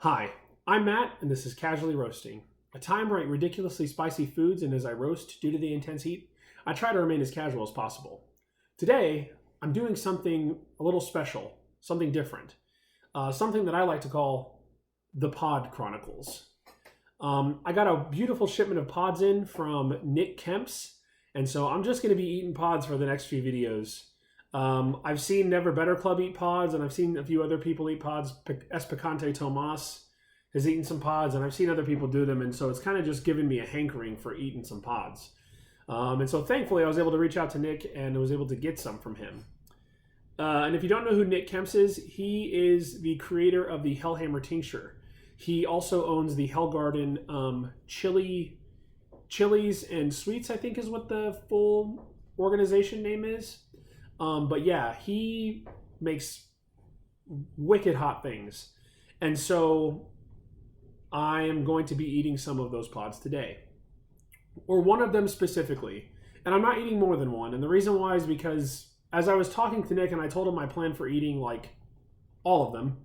Hi, I'm Matt, and this is Casually Roasting, a time where I eat ridiculously spicy foods, and as I roast due to the intense heat, I try to remain as casual as possible. Today, I'm doing something a little special, something different, something that I like to call the Pod Chronicles. I got a beautiful shipment of pods in from Nick Kemps, and so I'm just going to be eating pods for the next few videos. I've seen Never Better Club eat pods, and I've seen a few other people eat pods. Espicante Tomas has eaten some pods, and I've seen other people do them, and so it's kind of just given me a hankering for eating some pods. And so thankfully I was able to reach out to Nick and I was able to get some from him. And if you don't know who Nick Kemps is, he is the creator of the Hellhammer tincture. He also owns the Hell Garden chilies and sweets, I think is what the full organization name is. But yeah, he makes wicked hot things. And so I am going to be eating some of those pods today. Or one of them specifically. And I'm not eating more than one. And the reason why is because as I was talking to Nick and I told him my plan for eating like all of them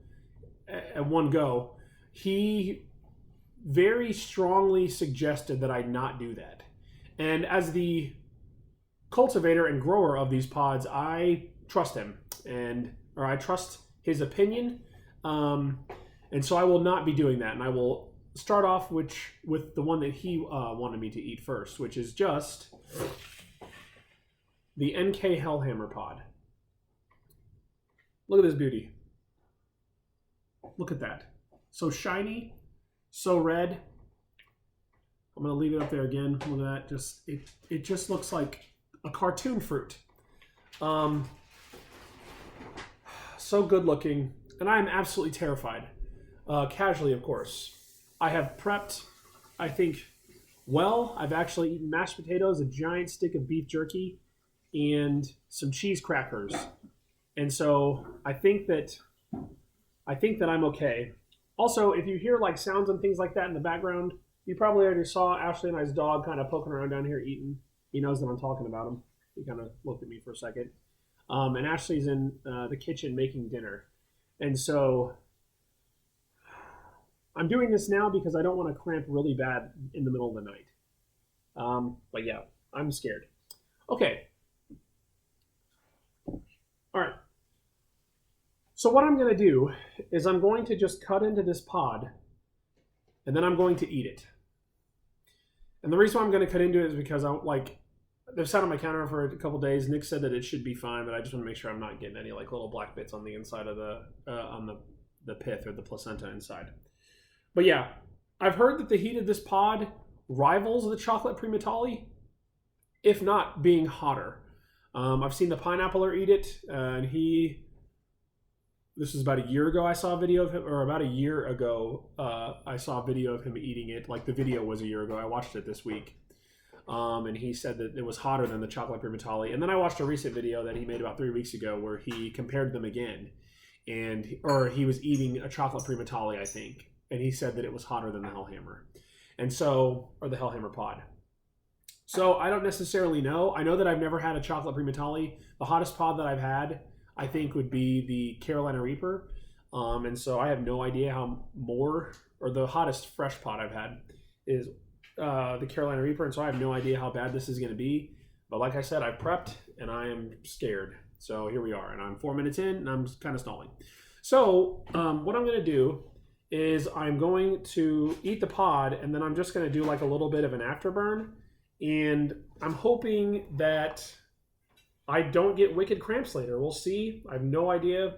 at one go, he very strongly suggested that I not do that. And as the cultivator and grower of these pods, I trust him, or I trust his opinion, and so I will not be doing that. And I will start off with the one that he wanted me to eat first, which is just the NK Hellhammer pod. Look at this beauty. Look at that. So shiny, so red. I'm gonna leave it up there again. Look at that. It just looks like a cartoon fruit. So good looking, and I am absolutely terrified. Casually, of course. I have prepped, I think, well. I've actually eaten mashed potatoes, a giant stick of beef jerky, and some cheese crackers. And so I think that I'm okay. Also, if you hear like sounds and things like that in the background, you probably already saw Ashley and I's dog kind of poking around down here eating. He knows that I'm talking about him. He kind of looked at me for a second. And Ashley's in the kitchen making dinner. And so I'm doing this now because I don't want to cramp really bad in the middle of the night. But yeah, I'm scared. Okay. All right. So what I'm going to do is I'm going to just cut into this pod and then I'm going to eat it. And the reason why I'm going to cut into it is because they've sat on my counter for a couple days. Nick said that it should be fine, but I just want to make sure I'm not getting any like little black bits on the inside of the pith or the placenta inside. But yeah, I've heard that the heat of this pod rivals the chocolate primatali, if not being hotter. I've seen the pineappler eat it, and this was about a year ago I saw a video of him, or about a year ago I saw a video of him eating it. Like the video was a year ago. I watched it this week. And he said that it was hotter than the chocolate primatali. And then I watched a recent video that he made about 3 weeks ago where he compared them again. Or he was eating a chocolate primatali, I think. And he said that it was hotter than the Hellhammer. Or the Hellhammer pod. So I don't necessarily know. I know that I've never had a chocolate primatali. The hottest pod that I've had, I think, would be the Carolina Reaper. And so I have no idea or the hottest fresh pod I've had is the Carolina Reaper, and so I have no idea how bad this is going to be. But like I said, I've prepped, and I am scared. So here we are, and I'm 4 minutes in, and I'm kind of stalling. So what I'm going to do is I'm going to eat the pod, and then I'm just going to do like a little bit of an afterburn, and I'm hoping that I don't get wicked cramps later. We'll see. I have no idea.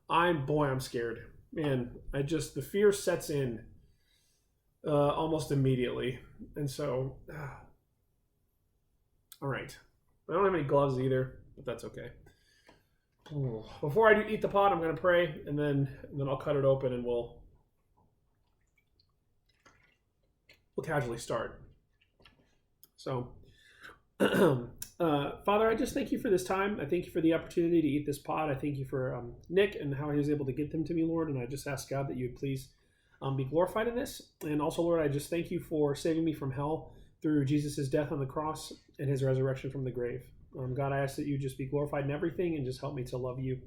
I'm scared. Man, the fear sets in almost immediately. And so, all right. I don't have any gloves either, but that's okay. Before I do eat the pod, I'm going to pray, and then I'll cut it open, and we'll casually start. So, Father, I just thank you for this time. I thank you for the opportunity to eat this pod. I thank you for Nick and how he was able to get them to me, Lord. And I just ask God that you would please be glorified in this. And also, Lord, I just thank you for saving me from hell through Jesus' death on the cross and his resurrection from the grave. God, I ask that you just be glorified in everything and just help me to love you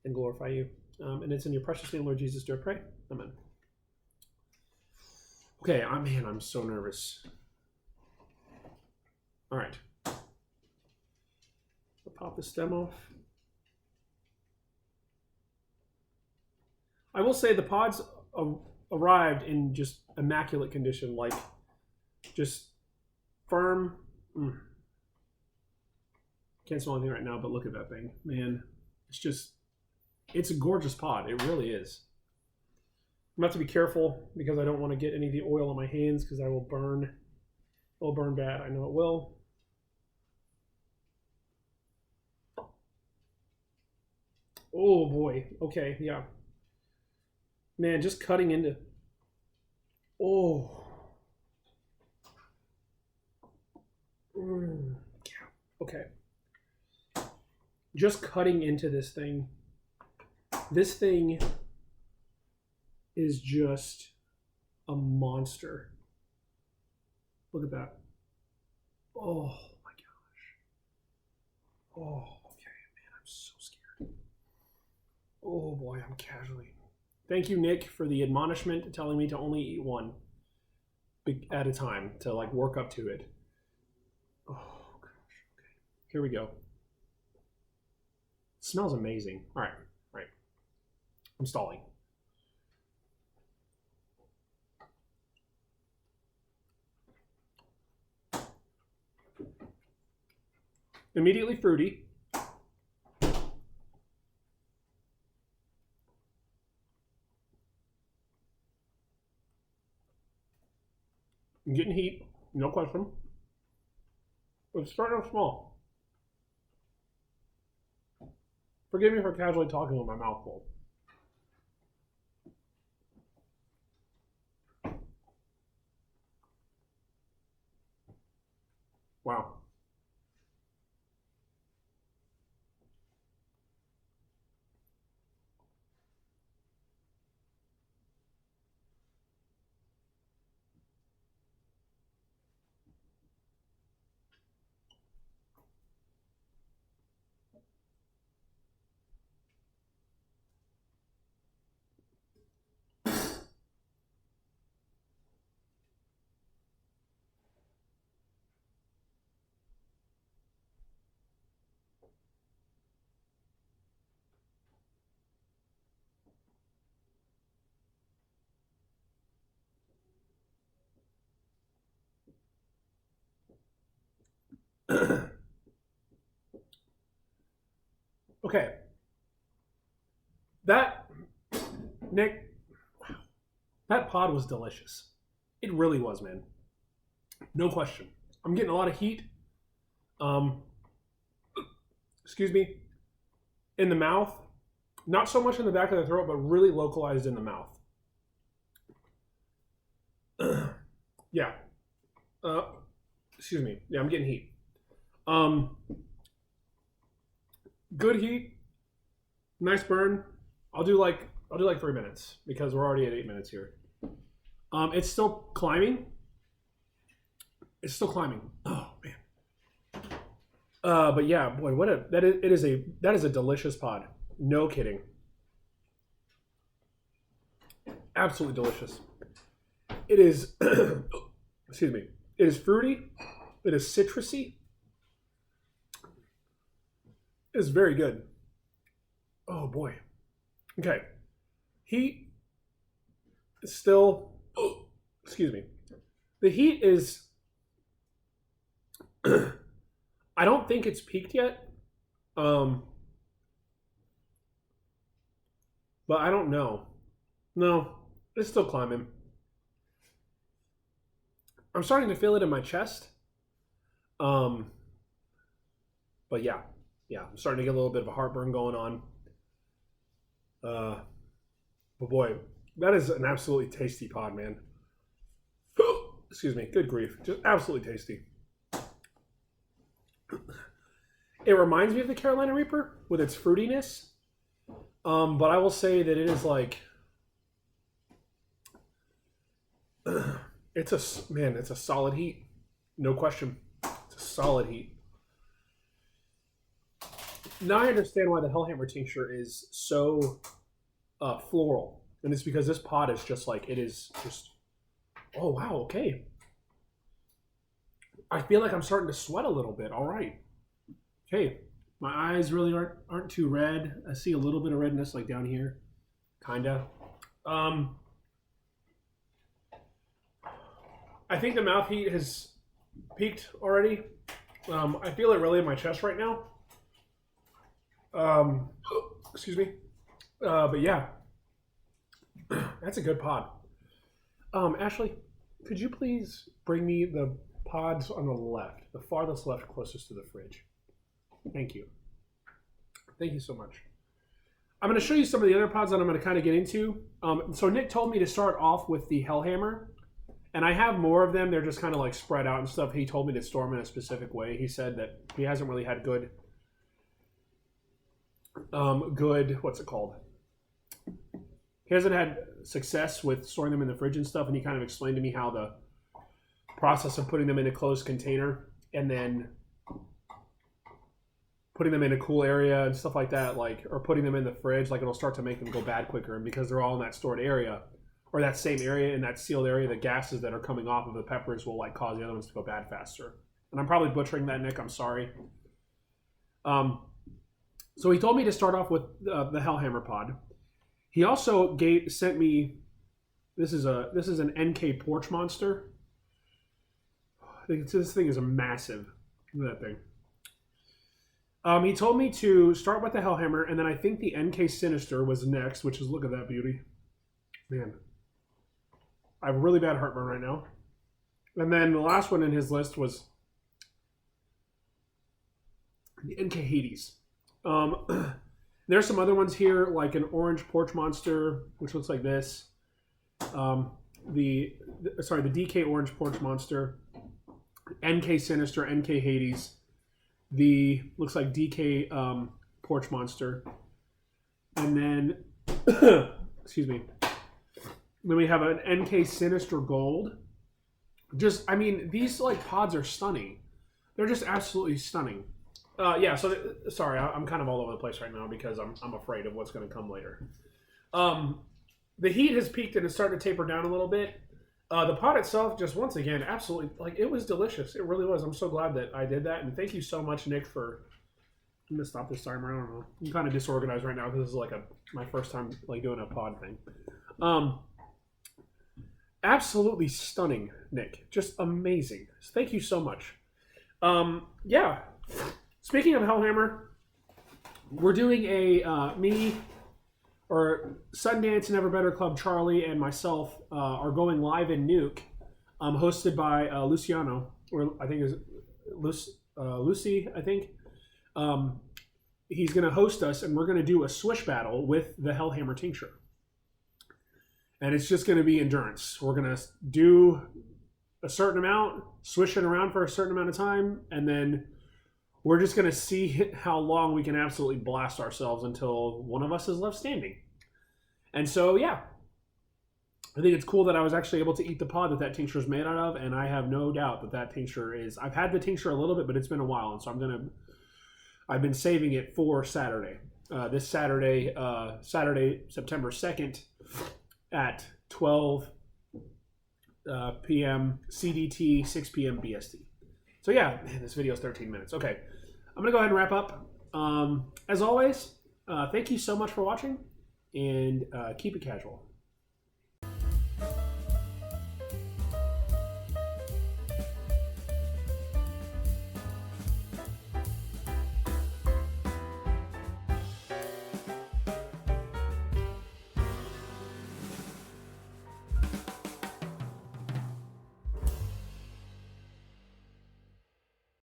and glorify you. And it's in your precious name, Lord Jesus, do I pray. Amen. Okay, I'm so nervous. All right. I'll pop the stem off. I will say the pods arrived in just immaculate condition, like just firm. Can't smell anything right now, but look at that thing, man. It's a gorgeous pod. It really is. I'm going to have to be careful because I don't want to get any of the oil on my hands because I will burn. It will burn bad. I know it will. Oh boy. Okay, yeah. Man, just cutting into. Oh. Okay. Just cutting into this thing. This thing is just a monster. Look at that. Oh my gosh. Oh, okay, man, I'm so scared. Oh boy, I'm casually. Thank you, Nick, for the admonishment telling me to only eat one at a time to like work up to it. Oh gosh. Okay. Here we go. It smells amazing. All right. I'm stalling. Immediately fruity. I'm getting heat, no question. But it's starting off small. Forgive me for casually talking with my mouth full. Wow. Okay. Nick, that pod was delicious. It really was, man. No question. I'm getting a lot of heat. Excuse me. In the mouth. Not so much in the back of the throat, but really localized in the mouth. Yeah. Excuse me. Yeah, I'm getting heat. Good heat. Nice burn. I'll do like 3 minutes because we're already at 8 minutes here. It's still climbing. Oh man. But yeah, boy, that is a delicious pod. No kidding. Absolutely delicious. It is. Excuse me. It is fruity. It is citrusy. It is very good. Oh boy. Okay. Heat is still. Oh, excuse me. The heat is. I don't think it's peaked yet. But I don't know. No, it's still climbing. I'm starting to feel it in my chest. But yeah, I'm starting to get a little bit of a heartburn going on. But boy, that is an absolutely tasty pod, man. Excuse me, good grief, just absolutely tasty. It reminds me of the Carolina Reaper with its fruitiness. But I will say that it is like, it's a solid heat. No question. It's a solid heat. Now I understand why the Hellhammer tincture is so floral. And it's because this pod is just like, it is just, Oh, wow, okay. I feel like I'm starting to sweat a little bit. All right. Okay. My eyes really aren't too red. I see a little bit of redness like down here. Kinda. I think the mouth heat has peaked already. I feel it really in my chest right now. Excuse me. But yeah, that's a good pod. Ashley, could you please bring me the pods on the left, the farthest left closest to the fridge? Thank you. Thank you so much. I'm going to show you some of the other pods that I'm going to kind of get into. So Nick told me to start off with the Hellhammer. And I have more of them. They're just kind of like spread out and stuff. He told me to store them in a specific way. He said that he hasn't really had good, what's it called? He hasn't had success with storing them in the fridge and stuff. And he kind of explained to me how the process of putting them in a closed container and then putting them in a cool area and stuff like that, like, or putting them in the fridge, like it'll start to make them go bad quicker. And because they're all in that stored area, or that same area, in that sealed area, the gases that are coming off of the peppers will like cause the other ones to go bad faster. And I'm probably butchering that, Nick. I'm sorry. So he told me to start off with the Hellhammer pod. He also sent me. This is an NK porch monster. This thing is a massive. Look at that thing. He told me to start with the Hellhammer, and then I think the NK Sinister was next, which is, look at that beauty. Man. I have really bad heartburn right now. And then the last one in his list was the NK Hades. There's some other ones here, like an orange porch monster, which looks like this. The DK orange porch monster, NK Sinister, NK Hades. The looks like DK porch monster, and then excuse me. Then we have an NK Sinister Gold. Just, I mean, these like pods are stunning. They're just absolutely stunning. Yeah, so sorry, I'm kind of all over the place right now because I'm afraid of what's going to come later. The heat has peaked and it's starting to taper down a little bit. The pod itself, just once again, absolutely, like, it was delicious. It really was. I'm so glad that I did that, and thank you so much, Nick, for. I'm gonna stop this timer. I don't know. I'm kind of disorganized right now because this is like my first time like doing a pod thing. Absolutely stunning, Nick. Just amazing. Thank you so much. Yeah. Speaking of Hellhammer, we're doing a me or Sundance Never Better Club Charlie and myself are going live in Nuke, hosted by Luciano, or I think is Lucy. I think he's going to host us, and we're going to do a swish battle with the Hellhammer tincture. And it's just going to be endurance. We're going to do a certain amount, swish it around for a certain amount of time, and then we're just going to see how long we can absolutely blast ourselves until one of us is left standing. And so, yeah. I think it's cool that I was actually able to eat the pod that tincture is made out of, and I have no doubt that tincture is. I've had the tincture a little bit, but it's been a while, and so I've been saving it for Saturday. This Saturday, September 2nd, at 12 p.m. CDT, 6 p.m. BST. So yeah, man, this video is 13 minutes. Okay, I'm going to go ahead and wrap up. As always, thank you so much for watching, and keep it casual.